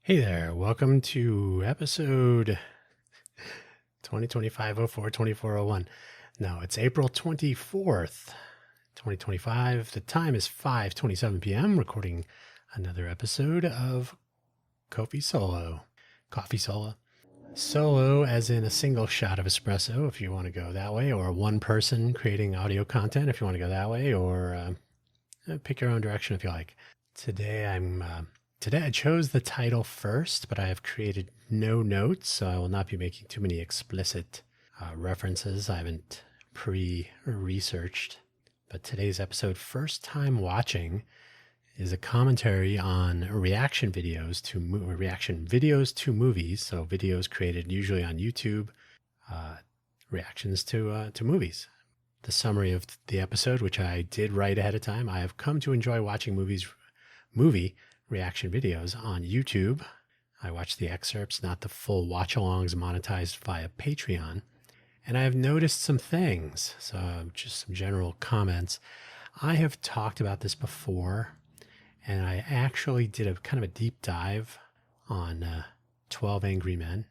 Hey there, welcome to episode 2025-04-2401. No, it's April 24th, 2025. The time is 5:27 p.m. Recording another episode of Coffee Solo. Coffee Solo. Solo as in a single shot of espresso if you want to go that way, or one person creating audio content if you want to go that way, or pick your own direction if you like. Today I chose the title first, but I have created no notes, so I will not be making too many explicit references. I haven't pre-researched. But today's episode, First Time Watching, is a commentary on reaction videos to movies. So videos created usually on YouTube, reactions to movies. The summary of the episode, which I did write ahead of time. I have come to enjoy watching movie reaction videos on YouTube. I watch the excerpts, not the full watch-alongs monetized via Patreon. And I have noticed some things, so just some general comments. I have talked about this before, and I actually did a kind of a deep dive on 12 Angry Men,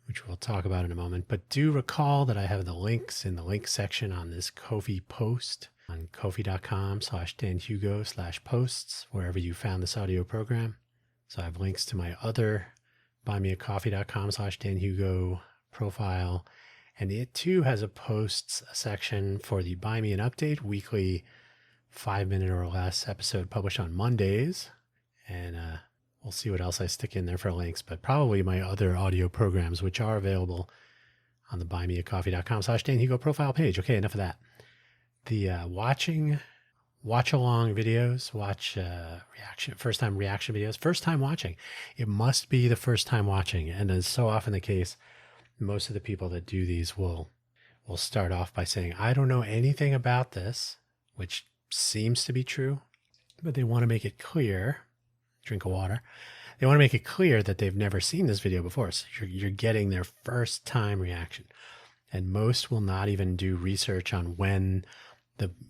which we'll talk about in a moment. But do recall that I have the links in the link section on this Ko-fi post on ko-fi.com/danhugo/posts, wherever you found this audio program. So I have links to my other buymeacoffee.com/danhugo profile. And it too has a posts section for the Buy Me an Update weekly 5-minute or less episode published on Mondays. And we'll see what else I stick in there for links, but probably my other audio programs, which are available on the buymeacoffee.com/danhugo profile page. Okay, enough of that. The watch-along videos, first time reaction videos, first time watching. It must be the first time watching. And as so often the case, most of the people that do these will start off by saying, I don't know anything about this, which seems to be true, but they want to make it clear, drink of water. They want to make it clear that they've never seen this video before. So you're getting their first time reaction. And most will not even do research on when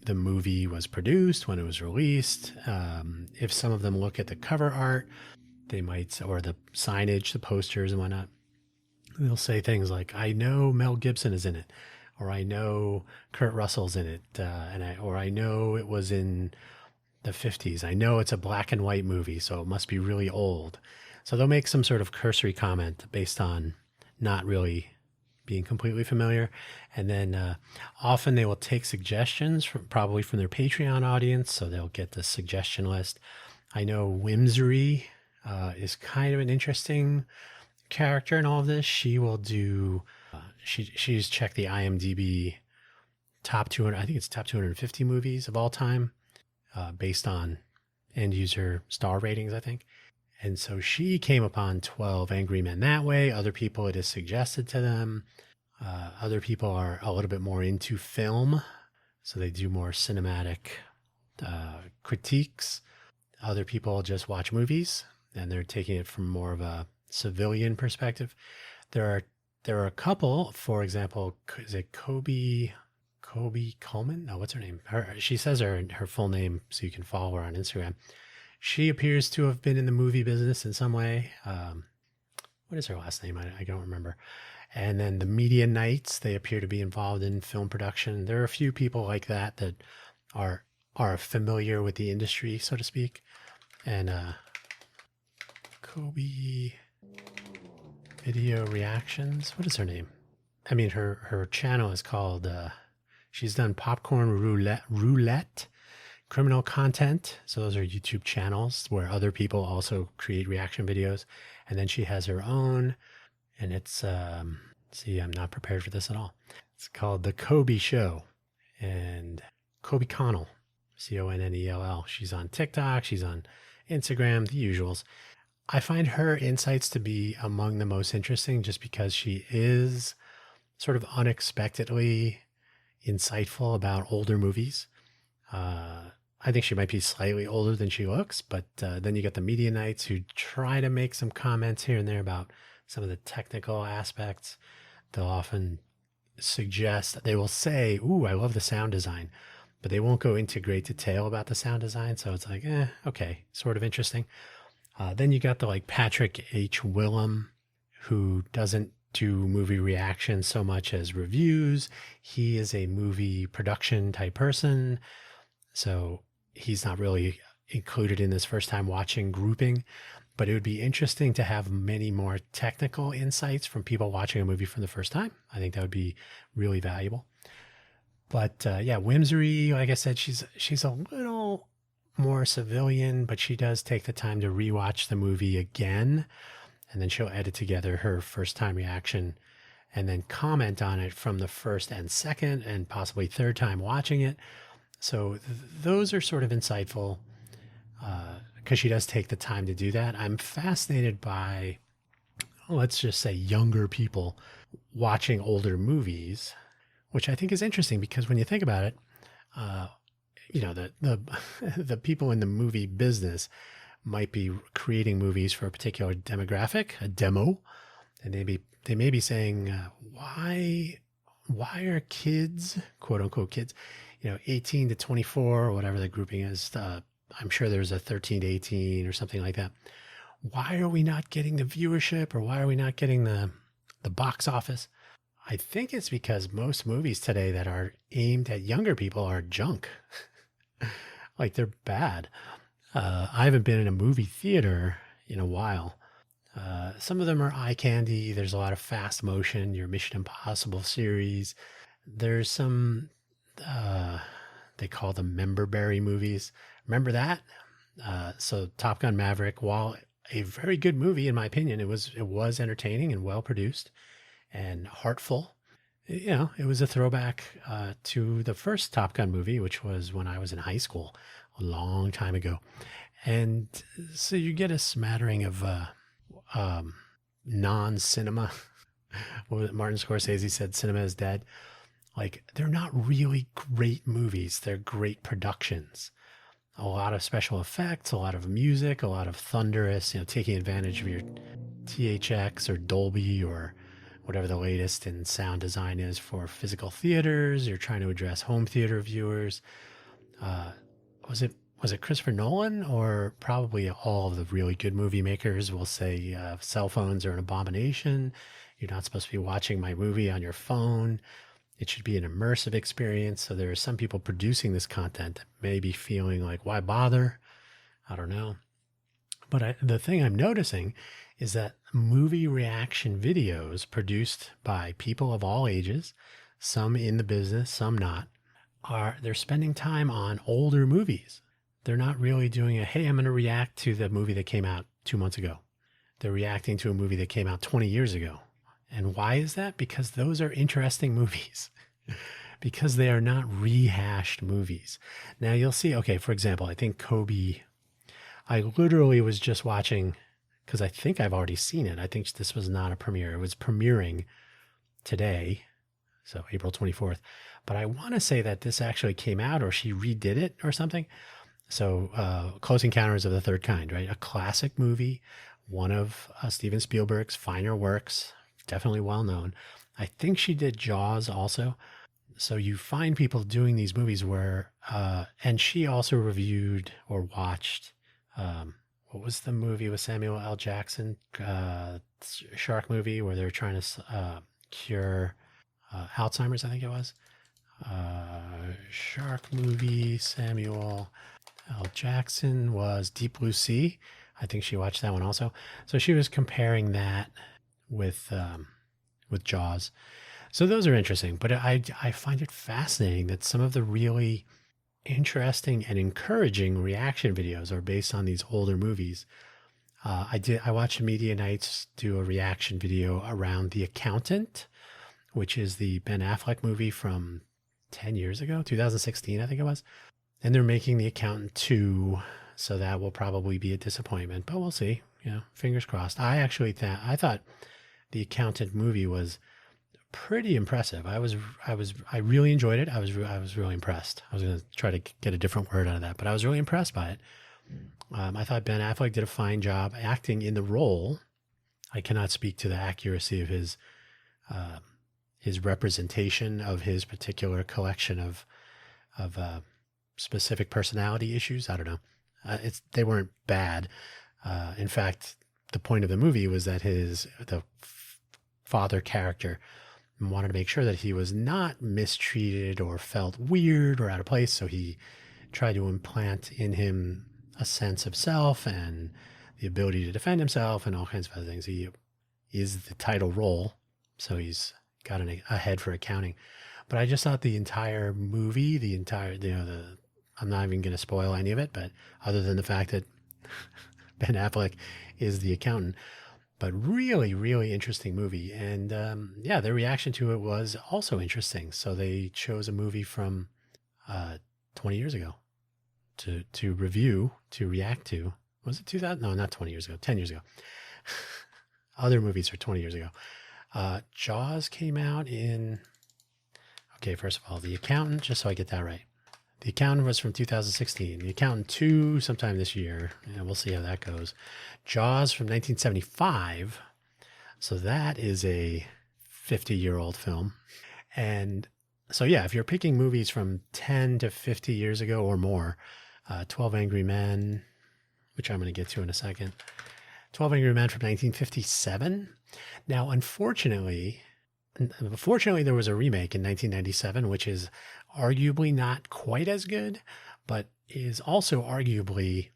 the movie was produced, when it was released. If some of them look at the cover art, they might, or the signage, the posters and whatnot, they'll say things like, I know Mel Gibson is in it, or I know Kurt Russell's in it, or I know it was in the 50s. I know it's a black and white movie, so it must be really old. So they'll make some sort of cursory comment based on not really being completely familiar. And then often they will take suggestions probably from their Patreon audience. So they'll get the suggestion list. I know Whimsery is kind of an interesting character in all of this. She will do, she's checked the IMDb top 200, I think it's top 250 movies of all time based on end user star ratings, I think. And so she came upon 12 Angry Men that way. Other people, it is suggested to them. Other people are a little bit more into film, so they do more cinematic critiques. Other people just watch movies, and they're taking it from more of a civilian perspective. There are a couple, for example, is it Kobe Coleman? No, what's her name? She says her full name so you can follow her on Instagram. She appears to have been in the movie business in some way. What is her last name? I don't remember. And then the Media Knights, they appear to be involved in film production. There are a few people like that that are familiar with the industry, so to speak. And Kobe Video Reactions. What is her name? I mean, her channel is called, she's done Popcorn Roulette, Criminal Content. So those are YouTube channels where other people also create reaction videos. And then she has her own, and it's, see, I'm not prepared for this at all. It's called The Kobe Show, and Kobe Connell, Connell. She's on TikTok. She's on Instagram, the usuals. I find her insights to be among the most interesting just because she is sort of unexpectedly insightful about older movies. I think she might be slightly older than she looks, but then you got the Media Knights who try to make some comments here and there about some of the technical aspects. They'll often suggest, they will say, ooh, I love the sound design, but they won't go into great detail about the sound design. So it's like, okay, sort of interesting. Then you got the like Patrick H. Willem, who doesn't do movie reaction so much as reviews. He is a movie production type person. So he's not really included in this first time watching grouping, but it would be interesting to have many more technical insights from people watching a movie for the first time. I think that would be really valuable. But yeah, Whimsery, like I said, she's a little more civilian, but she does take the time to rewatch the movie again, and then she'll edit together her first time reaction and then comment on it from the first and second and possibly third time watching it. So those are sort of insightful because she does take the time to do that. I'm fascinated by, let's just say, younger people watching older movies, which I think is interesting because when you think about it, the the people in the movie business might be creating movies for a particular demographic, a demo, and they may be saying, why are kids, quote unquote kids, 18 to 24 or whatever the grouping is. I'm sure there's a 13 to 18 or something like that. Why are we not getting the viewership, or why are we not getting the box office? I think it's because most movies today that are aimed at younger people are junk. Like, they're bad. I haven't been in a movie theater in a while. Some of them are eye candy. There's a lot of fast motion, your Mission Impossible series. There's some, they call them memberberry movies. Remember that? So Top Gun Maverick, while a very good movie, in my opinion, it was entertaining and well produced and heartful. It was a throwback to the first Top Gun movie, which was when I was in high school a long time ago. And so you get a smattering of non-cinema. Martin Scorsese said cinema is dead. Like, they're not really great movies. They're great productions. A lot of special effects, a lot of music, a lot of thunderous, taking advantage of your THX or Dolby or whatever the latest in sound design is for physical theaters. You're trying to address home theater viewers. Was it Christopher Nolan, or probably all of the really good movie makers will say cell phones are an abomination. You're not supposed to be watching my movie on your phone. It should be an immersive experience. So there are some people producing this content that may be feeling like, why bother? I don't know. But the thing I'm noticing is that movie reaction videos produced by people of all ages, some in the business, some not, they're spending time on older movies. They're not really doing hey, I'm going to react to the movie that came out 2 months ago. They're reacting to a movie that came out 20 years ago. And why is that? Because those are interesting movies. Because they are not rehashed movies. Now you'll see, okay, for example, I think Kobe, I literally was just watching, because I think I've already seen it. I think this was not a premiere. It was premiering today, so April 24th. But I want to say that this actually came out, or she redid it or something. So Close Encounters of the Third Kind, right? A classic movie, one of Steven Spielberg's finer works, definitely well known. I think she did Jaws also. So you find people doing these movies where, and she also reviewed or watched, what was the movie with Samuel L. Jackson, shark movie where they're trying to cure Alzheimer's, I think it was. Shark movie, Samuel L. Jackson was Deep Blue Sea. I think she watched that one also. So she was comparing that with Jaws. So those are interesting, but I find it fascinating that some of the really interesting and encouraging reaction videos are based on these older movies. I watched Media Nights do a reaction video around The Accountant, which is the Ben Affleck movie from 10 years ago, 2016, I think it was. And they're making The Accountant 2, so that will probably be a disappointment, but we'll see. Fingers crossed. I thought The Accountant movie was pretty impressive. I really enjoyed it. I was really impressed. I was going to try to get a different word out of that, but I was really impressed by it. I thought Ben Affleck did a fine job acting in the role. I cannot speak to the accuracy of his representation of his particular collection of specific personality issues. I don't know. They weren't bad. In fact, the point of the movie was that the father character wanted to make sure that he was not mistreated or felt weird or out of place. So he tried to implant in him a sense of self and the ability to defend himself and all kinds of other things. He is the title role, so he's got a head for accounting. But I just thought the entire movie, I'm not even going to spoil any of it, but other than the fact that Ben Affleck is the accountant, but really, really interesting movie. And their reaction to it was also interesting. So they chose a movie from 20 years ago to review, to react to. Was it 2000? No, not 20 years ago, 10 years ago. Other movies are 20 years ago. Jaws came out in, okay, first of all, The Accountant, just so I get that right. The Accountant was from 2016. The Accountant 2 sometime this year. Yeah, we'll see how that goes. Jaws from 1975. So that is a 50-year-old film. And so, yeah, if you're picking movies from 10 to 50 years ago or more, 12 Angry Men, which I'm going to get to in a second. 12 Angry Men from 1957. Now, unfortunately, there was a remake in 1997, which is arguably not quite as good, but is also arguably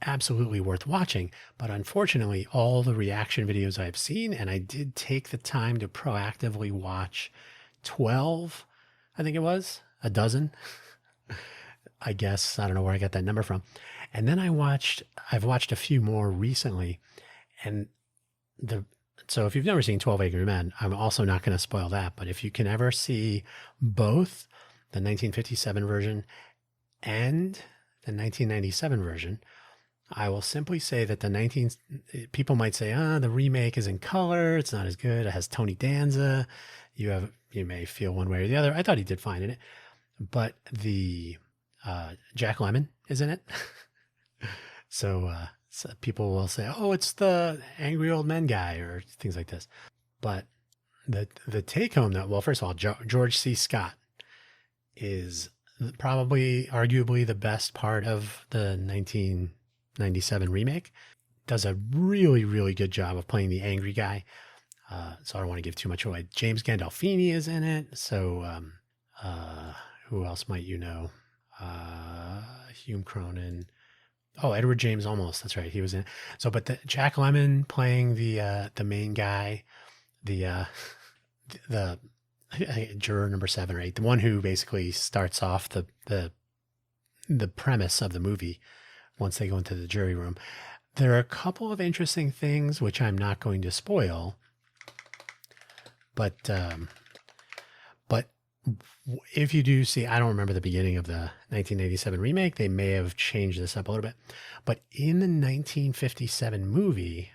absolutely worth watching. But unfortunately, all the reaction videos I've seen, and I did take the time to proactively watch 12, I think it was, a dozen. I guess, I don't know where I got that number from. And then I've watched a few more recently. And so if you've never seen 12 Angry Men, I'm also not going to spoil that. But if you can ever see both the 1957 version and the 1997 version, I will simply say that people might say, the remake is in color. It's not as good. It has Tony Danza. You may feel one way or the other. I thought he did fine in it, but the Jack Lemmon is in it. So people will say, oh, it's the angry old men guy or things like this. But the take home first of all, George C. Scott is probably arguably the best part of the 1997 remake. Does a really, really good job of playing the angry guy. So I don't want to give too much away. James Gandolfini is in it. So who else might you know? Hume Cronin. Oh, Edward James Olmos. That's right. He was in. So, but Jack Lemmon playing the main guy, the juror number 7 or 8, the one who basically starts off the premise of the movie once they go into the jury room. There are a couple of interesting things which I'm not going to spoil, but if you do see, I don't remember the beginning of the 1987 remake. They may have changed this up a little bit, but in the 1957 movie,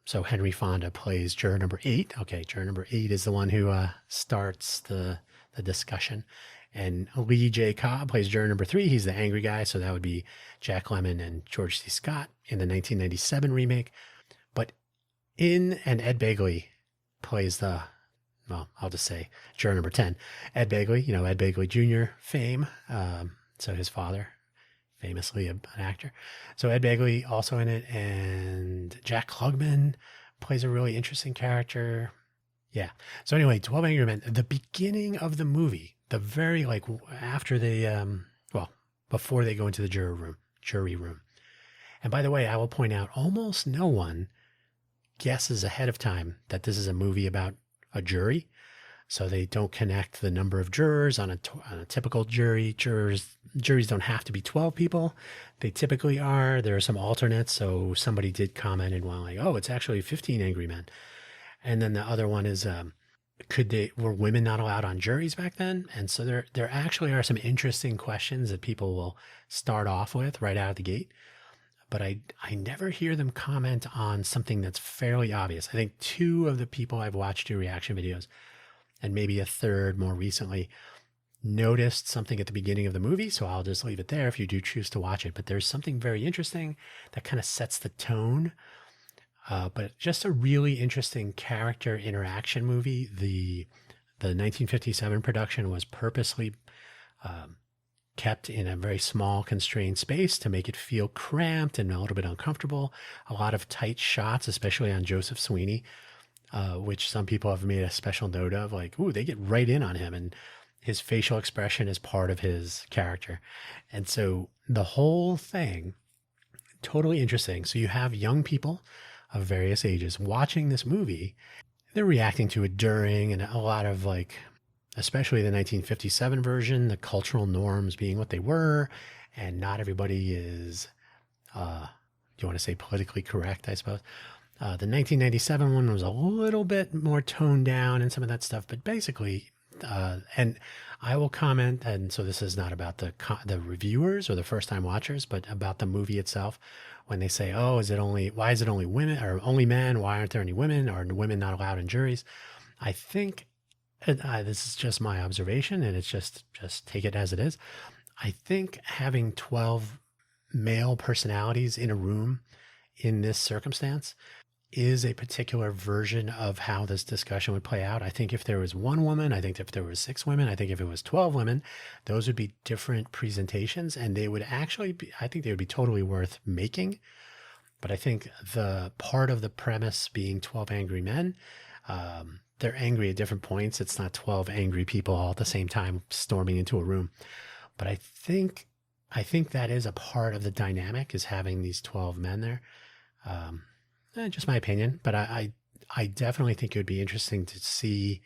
so Henry Fonda plays juror number 8. Okay, juror number 8 is the one who starts the discussion, and Lee J. Cobb plays juror number 3. He's the angry guy, so that would be Jack Lemmon and George C. Scott in the 1997 remake. But and Ed Begley plays I'll just say juror number 10. Ed Begley, Ed Begley Jr. fame. So his father, famously an actor. So Ed Begley also in it, and Jack Klugman plays a really interesting character. Yeah. So anyway, 12 Angry Men, the beginning of the movie, the very after they, before they go into the jury room. And by the way, I will point out almost no one guesses ahead of time that this is a movie about a jury. So they don't connect the number of jurors on a typical jury. Juries don't have to be 12 people. They typically are. There are some alternates. So somebody did comment and oh, it's actually 15 Angry Men. And then the other one is, were women not allowed on juries back then? And so there actually are some interesting questions that people will start off with right out of the gate. But I never hear them comment on something that's fairly obvious. I think 2 of the people I've watched do reaction videos, and maybe a third more recently, noticed something at the beginning of the movie. So I'll just leave it there if you do choose to watch it. But there's something very interesting that kind of sets the tone. But just a really interesting character interaction movie. The 1957 production was purposely kept in a very small, constrained space to make it feel cramped and a little bit uncomfortable. A lot of tight shots, especially on Joseph Sweeney, which some people have made a special note of. Like, ooh, they get right in on him, and his facial expression is part of his character. And so the whole thing, totally interesting. So you have young people of various ages watching this movie. They're reacting to it during, and a lot of like, especially the 1957 version, the cultural norms being what they were, and not everybody is, do you want to say politically correct, I suppose. The 1997 one was a little bit more toned down and some of that stuff, but basically, and I will comment, and so this is not about the reviewers or the first time watchers, but about the movie itself. When they say, "Oh, why is it only women or only men? Why aren't there any women? Or women not allowed in juries?" I think this is just my observation, and it's just take it as it is. I think having 12 male personalities in a room in this circumstance is a particular version of how this discussion would play out. I think if there was one woman, I think if there was 6 women, I think if it was 12 women, those would be different presentations, and they would actually be, I think they would be totally worth making. But I think the part of the premise being 12 angry men, they're angry at different points. It's not 12 angry people all at the same time storming into a room. But I think that is a part of the dynamic, is having these 12 men there. Just my opinion, but I definitely think it would be interesting to see,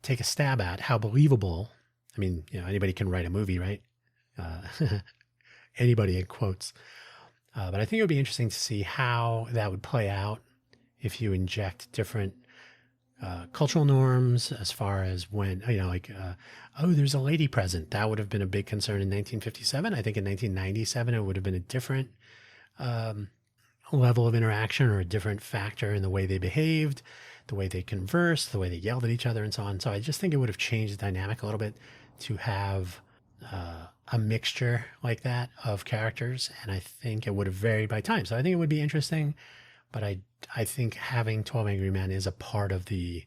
take a stab at how believable. I mean, anybody can write a movie, right? Anybody in quotes. But I think it would be interesting to see how that would play out if you inject different cultural norms as far as when, there's a lady present. That would have been a big concern in 1957. I think in 1997, it would have been a different level of interaction, or a different factor in the way they behaved, the way they conversed, the way they yelled at each other, and so on. So I just think it would have changed the dynamic a little bit to have a mixture like that of characters, and I think it would have varied by time. So I think it would be interesting, but I think having 12 Angry Men is a part of the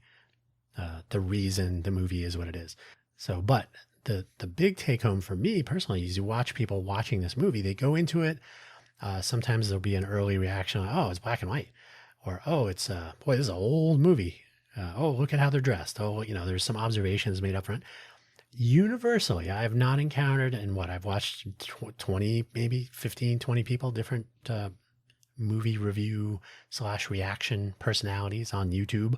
reason the movie is what it is. So, but the big take home for me personally is you watch people watching this movie, they go into it. Sometimes there'll be an early reaction, like, oh, it's black and white, or, oh, it's, boy, this is an old movie. Oh, look at how they're dressed. Oh, there's some observations made up front. Universally, I have not encountered, and what I've watched 20, maybe 15, 20 people, different movie review / reaction personalities on YouTube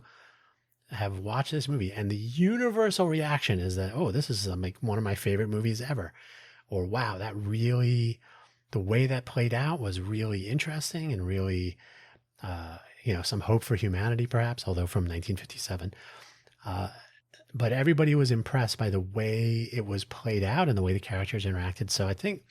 have watched this movie. And the universal reaction is that, oh, this is like one of my favorite movies ever. Or, wow, that really, the way that played out was really interesting and really, some hope for humanity, perhaps, although from 1957. But everybody was impressed by the way it was played out and the way the characters interacted. So I think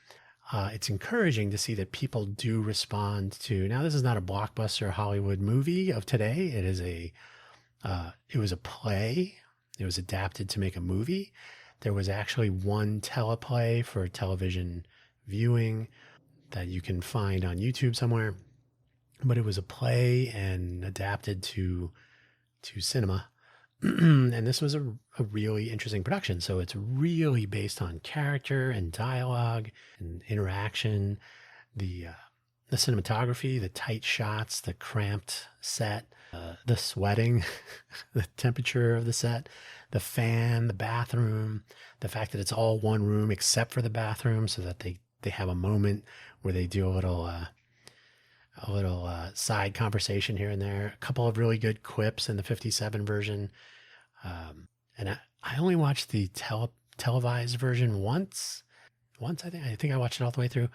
it's encouraging to see that people do respond to. Now, this is not a blockbuster Hollywood movie of today. It is it was a play. It was adapted to make a movie. There was actually one teleplay for television viewing that you can find on YouTube somewhere, but it was a play and adapted to cinema. And this was a really interesting production. So it's really based on character and dialogue and interaction, the cinematography, the tight shots, the cramped set, the sweating, the temperature of the set, the fan, the bathroom, the fact that it's all one room except for the bathroom, so that they have a moment where they do a little side conversation here and there. A couple of really good quips in the 57 version. And I only watched the televised version once, I think I watched it all the way through.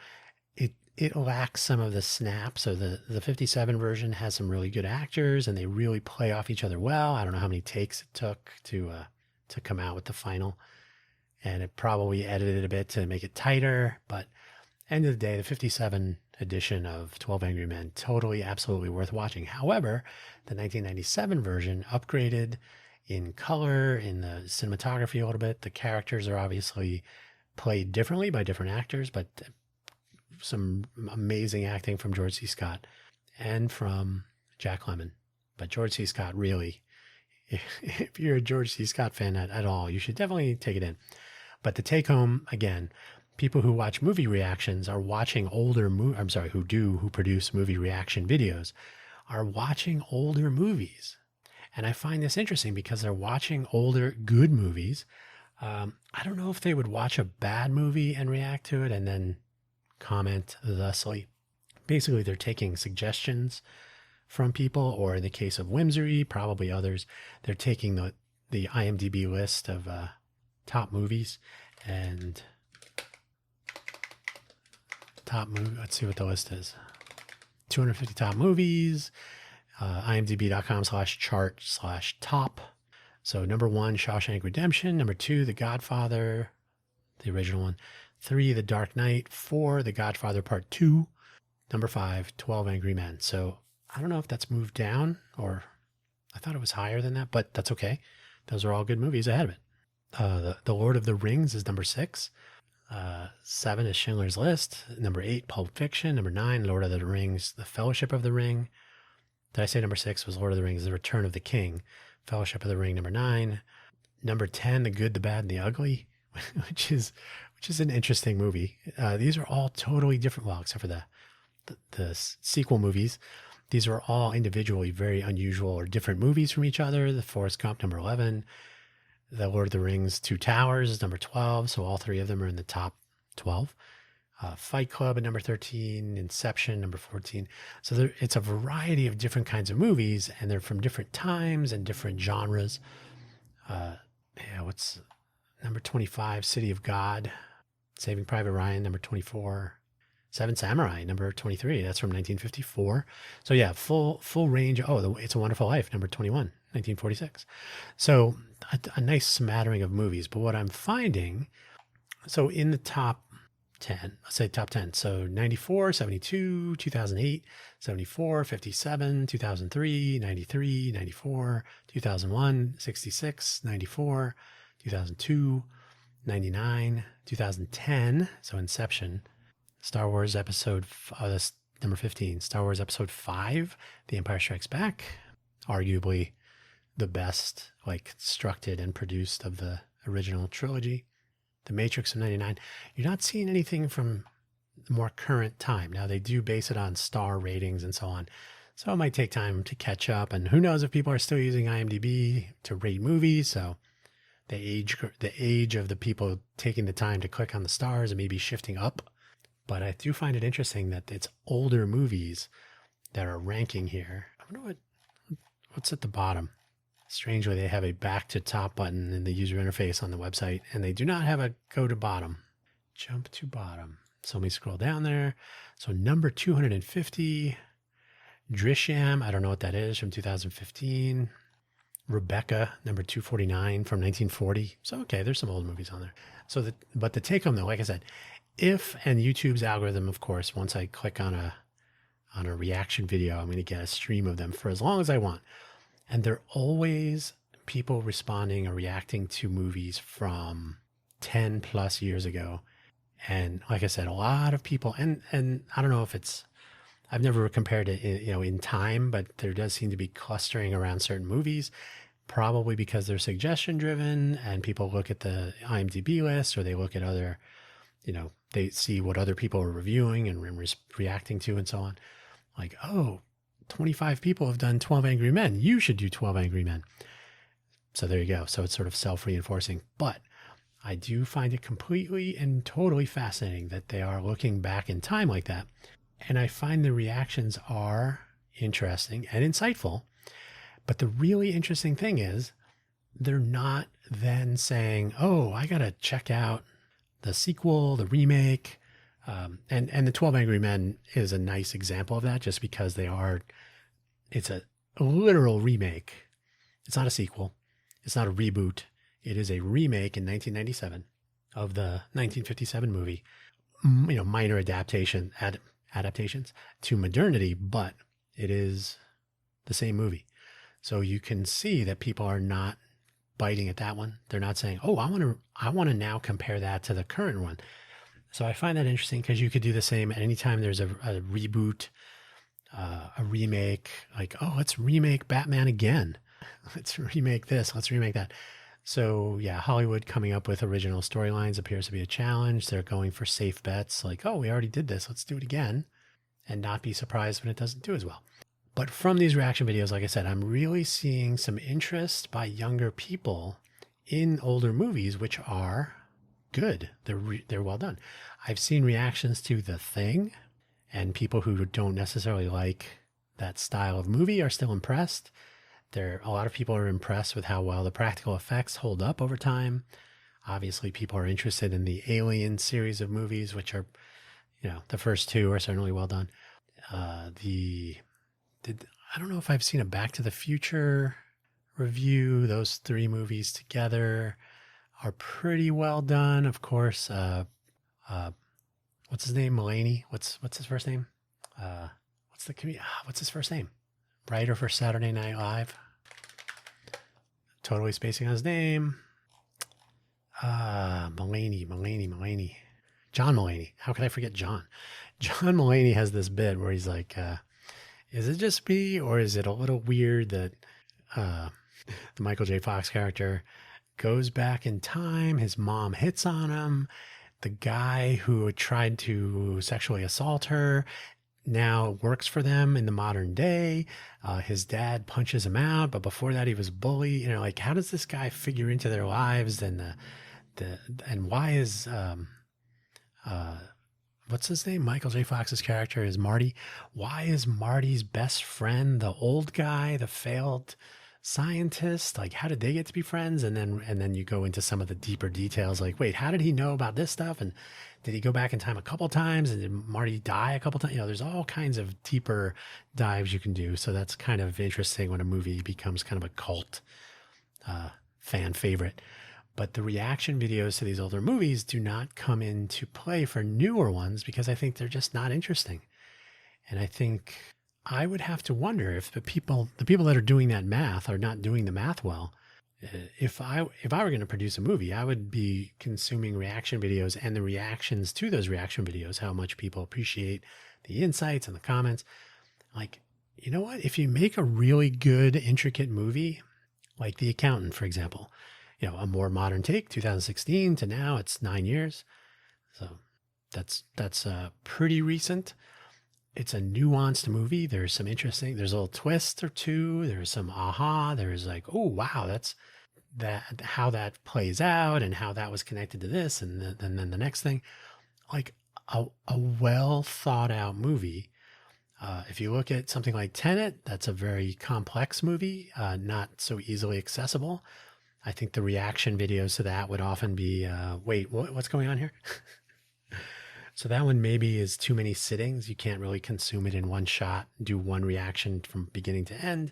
It lacks some of the snap. So the 57 version has some really good actors, and they really play off each other well. I don't know how many takes it took to come out with the final, and it probably edited it a bit to make it tighter, but end of the day, the 57 edition of 12 Angry Men, totally, absolutely worth watching. However, the 1997 version upgraded in color, in the cinematography a little bit. The characters are obviously played differently by different actors, but some amazing acting from George C. Scott and from Jack Lemmon. But George C. Scott, really, if you're a George C. Scott fan at all, you should definitely take it in. But the take home, again, people who watch movie reactions are watching older who produce movie reaction videos are watching older movies. And I find this interesting because they're watching older good movies. I don't know if they would watch a bad movie and react to it and then comment thusly. Basically, they're taking suggestions from people, or in the case of Whimsery, probably others, they're taking the IMDb list of top movies and let's see what the list is. 250 top movies, imdb.com/chart/top. So number 1, Shawshank Redemption. Number 2, The Godfather, the original one. 3, The Dark Knight. 4, The Godfather Part 2. Number 5, 12 Angry Men. So I don't know if that's moved down, or I thought it was higher than that, but that's okay. Those are all good movies ahead of it. The Lord of the Rings is number 6. 7 is Schindler's List. Number 8, Pulp Fiction. Number 9, Lord of the Rings, The Fellowship of the Ring. Did I say number 6 was Lord of the Rings, The Return of the King? Fellowship of the Ring, number 9. Number 10, The Good, the Bad, and the Ugly, which is an interesting movie. These are all totally different, well, except for the sequel movies. These are all individually very unusual or different movies from each other. The Forrest Gump, number 11. The Lord of the Rings, Two Towers is number 12. So all 3 of them are in the top 12. Fight Club at number 13. Inception, number 14. So it's a variety of different kinds of movies, and they're from different times and different genres. What's number 25? City of God. Saving Private Ryan, number 24. Seven Samurai, number 23. That's from 1954. So yeah, full range. It's a Wonderful Life, number 21, 1946. So a nice smattering of movies. But what I'm finding, so in the top 10, let's say top 10. So 94, 72, 2008, 74, 57, 2003, 93, 94, 2001, 66, 94, 2002, 99, 2010. So Inception. Star Wars that's number 15. Star Wars Episode 5, The Empire Strikes Back. Arguably the best, constructed and produced of the original trilogy. The Matrix of 99. You're not seeing anything from the more current time. Now, they do base it on star ratings and so on. So it might take time to catch up. And who knows if people are still using IMDb to rate movies. So the age of the people taking the time to click on the stars and maybe shifting up. But I do find it interesting that it's older movies that are ranking here. I wonder what's at the bottom. Strangely, they have a back to top button in the user interface on the website, and they do not have a go to bottom. Jump to bottom. So let me scroll down there. So number 250, Drisham, I don't know what that is, from 2015. Rebecca, number 249 from 1940. So, okay, there's some old movies on there. But the take home though, like I said, and YouTube's algorithm, of course, once I click on a reaction video, I'm going to get a stream of them for as long as I want. And they're always people responding or reacting to movies from 10 plus years ago. And like I said, a lot of people, and I don't know if I've never compared it, in time, but there does seem to be clustering around certain movies, probably because they're suggestion driven and people look at the IMDb list, or they look at other, they see what other people are reviewing and reacting to and so on. 25 people have done 12 Angry Men. You should do 12 Angry Men. So there you go. So it's sort of self-reinforcing. But I do find it completely and totally fascinating that they are looking back in time like that. And I find the reactions are interesting and insightful. But the really interesting thing is they're not then saying, oh, I got to check out the sequel, the remake. And the 12 Angry Men is a nice example of that, just because it's a literal remake. It's not a sequel. It's not a reboot. It is a remake in 1997 of the 1957 movie. Minor adaptations to modernity, but it is the same movie. So you can see that people are not biting at that one. They're not saying, oh, I want to now compare that to the current one. So I find that interesting, because you could do the same anytime there's a reboot, a remake, let's remake Batman again. Let's remake this. Let's remake that. So yeah, Hollywood coming up with original storylines appears to be a challenge. They're going for safe bets like, oh, we already did this, let's do it again, and not be surprised when it doesn't do as well. But from these reaction videos, like I said, I'm really seeing some interest by younger people in older movies, which are good. They're well done. I've seen reactions to The Thing, and people who don't necessarily like that style of movie are still impressed. A lot of people are impressed with how well the practical effects hold up over time. Obviously, people are interested in the Alien series of movies, which are, the first two are certainly well done. I don't know if I've seen a Back to the Future review. Those three movies together are pretty well done. Of course, what's his name? Mulaney. What's his first name? What's his first name? Writer for Saturday Night Live. Totally spacing on his name. Mulaney. John Mulaney. How could I forget John? John Mulaney has this bit where he's like, is it just me, or is it a little weird that the Michael J. Fox character goes back in time, his mom hits on him, the guy who tried to sexually assault her now works for them in the modern day. His dad punches him out, but before that he was bullied. Like, how does this guy figure into their lives? And and why is what's his name? Michael J. Fox's character is Marty. Why is Marty's best friend the old guy, the failed scientist? Like, how did they get to be friends? And then you go into some of the deeper details, like, wait, how did he know about this stuff? And did he go back in time a couple times? And did Marty die a couple times? There's all kinds of deeper dives you can do. So that's kind of interesting when a movie becomes kind of a cult fan favorite. But the reaction videos to these older movies do not come into play for newer ones because I think they're just not interesting. And I think I would have to wonder if the people that are doing that math are not doing the math well. If I were going to produce a movie, I would be consuming reaction videos and the reactions to those reaction videos, how much people appreciate the insights and the comments. Like, you know what? If you make a really good, intricate movie, like The Accountant, for example, a more modern take, 2016 to now, it's 9 years. So that's pretty recent. It's a nuanced movie. There's a little twist or two. There's some aha. There's like, oh, wow, how that plays out and how that was connected to this. And then the next thing, like a well thought out movie. If you look at something like Tenet, that's a very complex movie, not so easily accessible. I think the reaction videos to that would often be, wait, what's going on here? So that one maybe is too many sittings. You can't really consume it in one shot, do one reaction from beginning to end.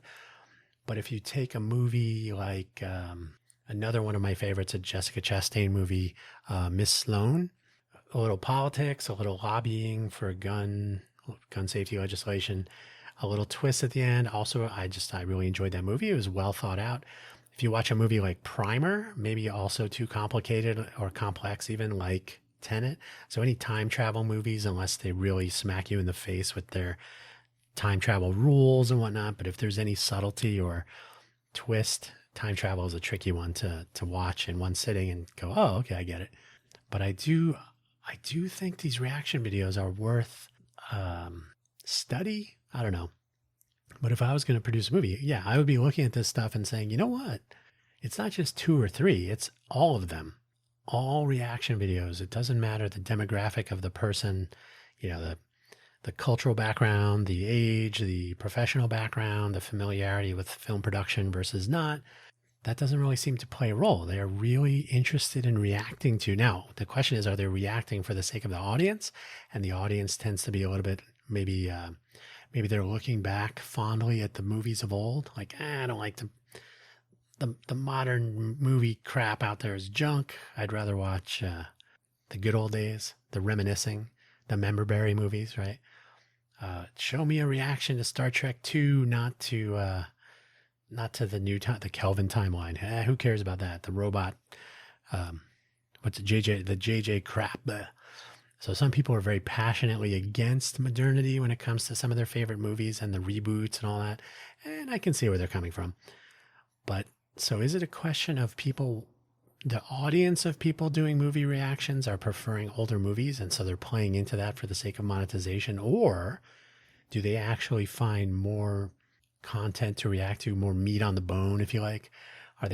But if you take a movie like another one of my favorites, a Jessica Chastain movie, Miss Sloane, a little politics, a little lobbying for gun safety legislation, a little twist at the end. Also, I really enjoyed that movie. It was well thought out. If you watch a movie like Primer, maybe also too complicated or complex, even like Tenet. So any time travel movies, unless they really smack you in the face with their time travel rules and whatnot, but if there's any subtlety or twist, time travel is a tricky one to watch in one sitting and go, oh, okay, I get it. But I do think these reaction videos are worth study. I don't know. But if I was going to produce a movie, yeah, I would be looking at this stuff and saying, you know what? It's not just 2 or 3, it's all of them. All reaction videos. It doesn't matter the demographic of the person, the cultural background, the age, the professional background, the familiarity with film production versus not. That doesn't really seem to play a role. They are really interested in reacting to. Now, the question is, are they reacting for the sake of the audience? And the audience tends to be a little bit, maybe they're looking back fondly at the movies of old. Like, I don't like the modern movie crap out there is junk. I'd rather watch the good old days, the reminiscing, the member berry movies, right? Show me a reaction to Star Trek 2, not to the new time, the Kelvin timeline. Who cares about that? The robot, what's the JJ crap. So some people are very passionately against modernity when it comes to some of their favorite movies and the reboots and all that. And I can see where they're coming from. But So is it a question of people, the audience of people doing movie reactions are preferring older movies, and so they're playing into that for the sake of monetization? Or do they actually find more content to react to, more meat on the bone, if you like? Are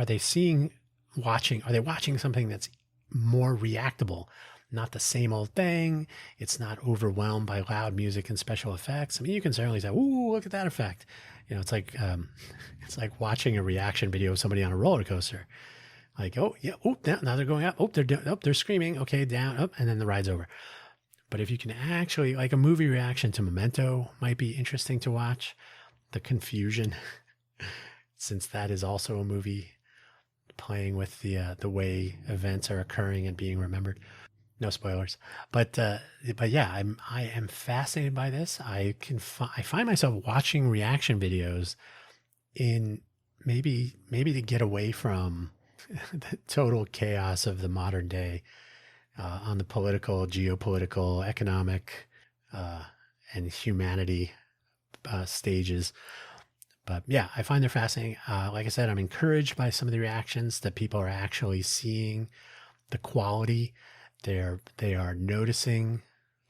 they seeing, watching, are they watching something that's more reactable, not the same old thing? It's not overwhelmed by loud music and special effects. I mean, you can certainly say, "Ooh, look at that effect." It's like watching a reaction video of somebody on a roller coaster. Like, oh yeah, oh now they're going up. Oh, they're screaming. Okay, down, up, and then the ride's over. But if you can actually, like a movie reaction to Memento might be interesting to watch. The confusion, since that is also a movie playing with the way events are occurring and being remembered. No spoilers, but yeah, I am fascinated by this. I find myself watching reaction videos in maybe to get away from the total chaos of the modern day on the political, geopolitical, economic, and humanity stages. But yeah, I find they're fascinating. Like I said, I'm encouraged by some of the reactions that people are actually seeing the quality. They are noticing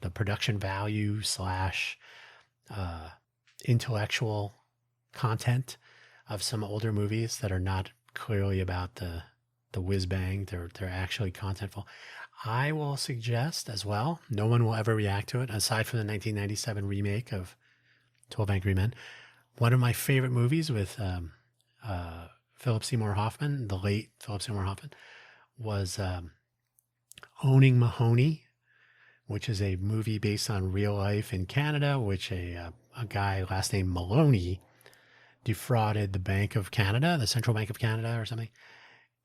the production value slash intellectual content of some older movies that are not clearly about the whiz bang. They're actually contentful. I will suggest as well, no one will ever react to it aside from the 1997 remake of 12 Angry Men. One of my favorite movies with Philip Seymour Hoffman, the late Philip Seymour Hoffman, was Owning Mahoney, which is a movie based on real life in Canada, which a guy last name Maloney defrauded the Bank of Canada, the Central Bank of Canada or something.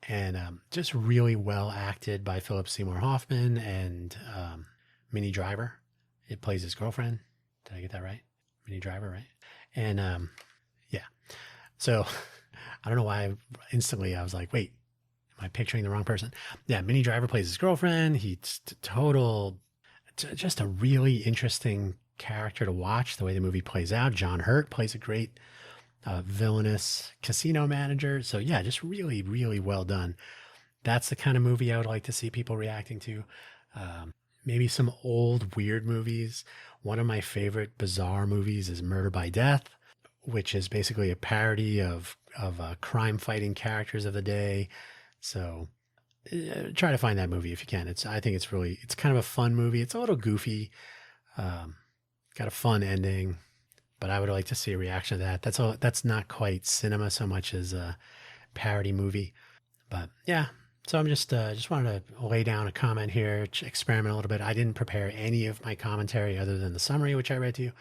And just really well acted by Philip Seymour Hoffman and Minnie Driver. It plays his girlfriend. Did I get that right? Minnie Driver, right? And yeah. So I don't know why instantly I was like, wait, am I picturing the wrong person? Yeah, Minnie Driver plays his girlfriend. He's just a really interesting character to watch, the way the movie plays out. John Hurt plays a great villainous casino manager. So yeah, just really, really well done. That's the kind of movie I would like to see people reacting to. Maybe some old weird movies. One of my favorite bizarre movies is Murder by Death, which is basically a parody of crime fighting characters of the day. So try to find that movie if you can. I think it's kind of a fun movie. It's a little goofy. Got a fun ending, but I would like to see a reaction to that. That's not quite cinema so much as a parody movie. But yeah, so I'm just wanted to lay down a comment here, experiment a little bit. I didn't prepare any of my commentary other than the summary, which I read to you.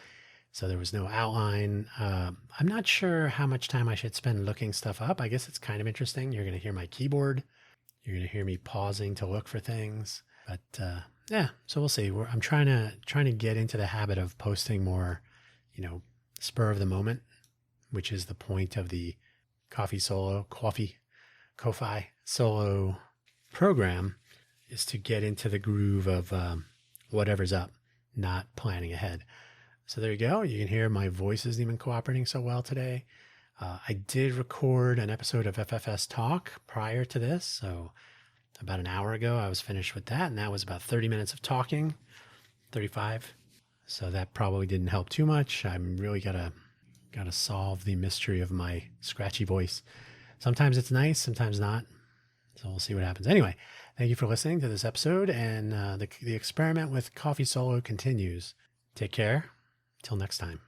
So there was no outline. I'm not sure how much time I should spend looking stuff up. I guess it's kind of interesting. You're going to hear my keyboard. You're going to hear me pausing to look for things. But yeah, so we'll see. I'm trying to get into the habit of posting more, spur of the moment, which is the point of the Ko-fi solo program, is to get into the groove of whatever's up, not planning ahead. So there you go. You can hear my voice isn't even cooperating so well today. I did record an episode of FFS Talk prior to this. So about an hour ago, I was finished with that. And that was about 30 minutes of talking, 35. So that probably didn't help too much. I'm really gotta solve the mystery of my scratchy voice. Sometimes it's nice, sometimes not. So we'll see what happens. Anyway, thank you for listening to this episode. And the experiment with Ko-fi Solo continues. Take care. Till next time.